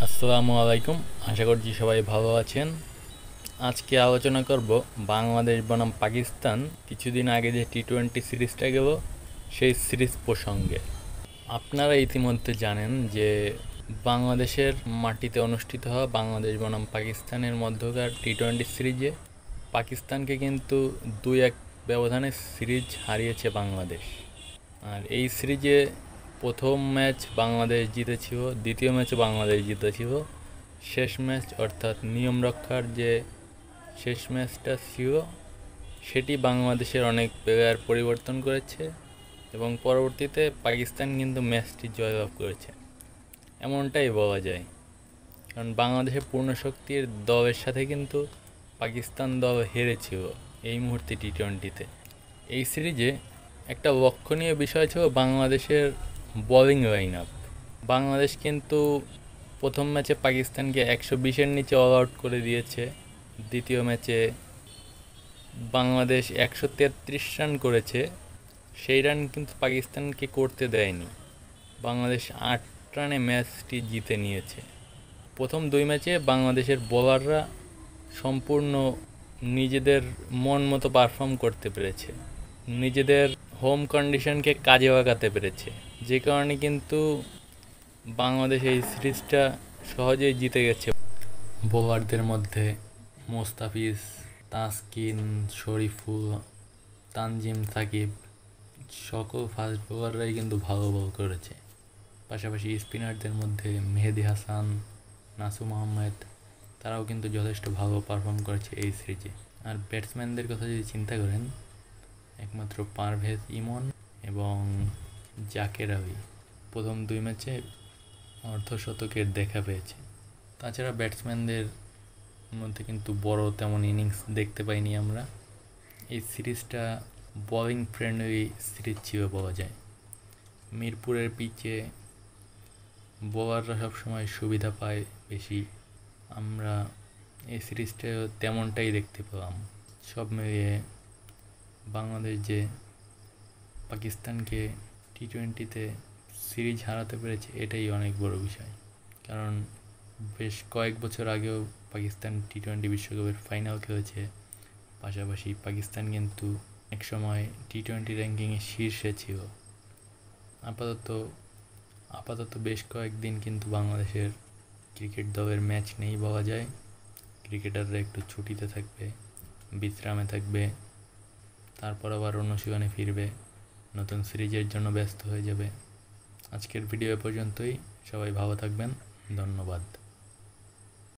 আসসালামু আলাইকুম। আশা করছি সবাই ভালো আছেন। আজকে আলোচনা করব বাংলাদেশ বনাম পাকিস্তান কিছুদিন আগে যে টি-20 সিরিজটা গেল সেই সিরিজ প্রসঙ্গে। আপনারা ইতিমধ্যে জানেন যে বাংলাদেশের মাটিতে অনুষ্ঠিত হওয়া বাংলাদেশ বনাম পাকিস্তানের মধ্যকার টি-20 সিরিজে পাকিস্তানকে কিন্তু 2-1 ব্যবধানে সিরিজ হারিয়েছে বাংলাদেশ। আর এই সিরিজে প্রথম ম্যাচ বাংলাদেশ জিতেছিল, দ্বিতীয় ম্যাচও বাংলাদেশ জিতেছিল। শেষ ম্যাচ অর্থাৎ নিয়ম রক্ষার যে শেষ ম্যাচটা ছিল সেটি বাংলাদেশের অনেক প্লেয়ার পরিবর্তন করেছে এবং পরবর্তীতে পাকিস্তান কিন্তু ম্যাচটি জয়লাভ করেছে, এমনটাই বলা যায়। কারণ বাংলাদেশের পূর্ণ শক্তির দলের সাথে কিন্তু পাকিস্তান দল হেরেছিল এই মুহূর্তে টি-20-তে। এই সিরিজে একটা লক্ষণীয় বিষয় ছিল বাংলাদেশের বোলিং লাইন আপ। বাংলাদেশ কিন্তু প্রথম ম্যাচে পাকিস্তানকে 120-এর নিচে অল আউট করে দিয়েছে। দ্বিতীয় ম্যাচে বাংলাদেশ 133 রান করেছে, সেই রান কিন্তু পাকিস্তানকে করতে দেয়নি। বাংলাদেশ 8 রানে ম্যাচটি জিতে নিয়েছে। প্রথম 2 ম্যাচে বাংলাদেশের বোলাররা সম্পূর্ণ নিজেদের মন মতো পারফর্ম করতে পেরেছে, নিজেদের হোম কন্ডিশনকে কাজে লাগাতে পেরেছে, যে কারণে কিন্তু বাংলাদেশ এই সিরিজটা সহজেই জিতে গেছে। বোলারদের মধ্যে মোস্তাফিজ, তাসকিন, শরীফুল, তানজিম সাকিব সকল ফাস্ট বোলাররাই কিন্তু ভালো বল করেছে। পাশাপাশি স্পিনারদের মধ্যে মেহেদি হাসান, নাসুম আহমেদ তারাও কিন্তু যথেষ্ট ভালো পারফর্ম করেছে এই সিরিজে। আর ব্যাটসম্যানদের কথা যদি চিন্তা করেন, একমাত্র পারভেজ ইমন এবং জাকের আলী প্রথম 2 ম্যাচে অর্ধশতকের দেখা পেয়েছে। তাছাড়া ব্যাটসম্যানদের মধ্যে কিন্তু বড় তেমন ইনিংস দেখতে পাইনি আমরা। এই সিরিজটা বোলিং ফ্রেন্ডলি সিরিজ ছিল বলা যায়। মিরপুরের পিচে বোলাররা সবসময় সুবিধা পায় বেশি, আমরা এই সিরিজটা তেমনটাই দেখতে পেলাম। সব মিলিয়ে বাংলাদেশ যে পাকিস্তানকে টি-20-তে সিরিজ হারাতে পেরেছে এটাই অনেক বড় বিষয়। কারণ বেশ কয়েক বছর আগেও পাকিস্তান টি-20 বিশ্বকাপের ফাইনাল খেলেছে। পাশাপাশি পাকিস্তান কিন্তু একসময় টি-20 র্যাঙ্কিংয়ে শীর্ষে ছিল। আপাতত বেশ কয়েকদিন কিন্তু বাংলাদেশের ক্রিকেট দলের ম্যাচ নেই বলা যায়। ক্রিকেটাররা একটু ছুটিতে থাকবে, বিশ্রামে থাকবে, তারপর আবার অনুশীলনে ফিরবে, নতুন সিরিজের জন্য ব্যস্ত হয়ে যাবে। আজকের ভিডিও এ পর্যন্তই। সবাই ভালো থাকবেন। ধন্যবাদ।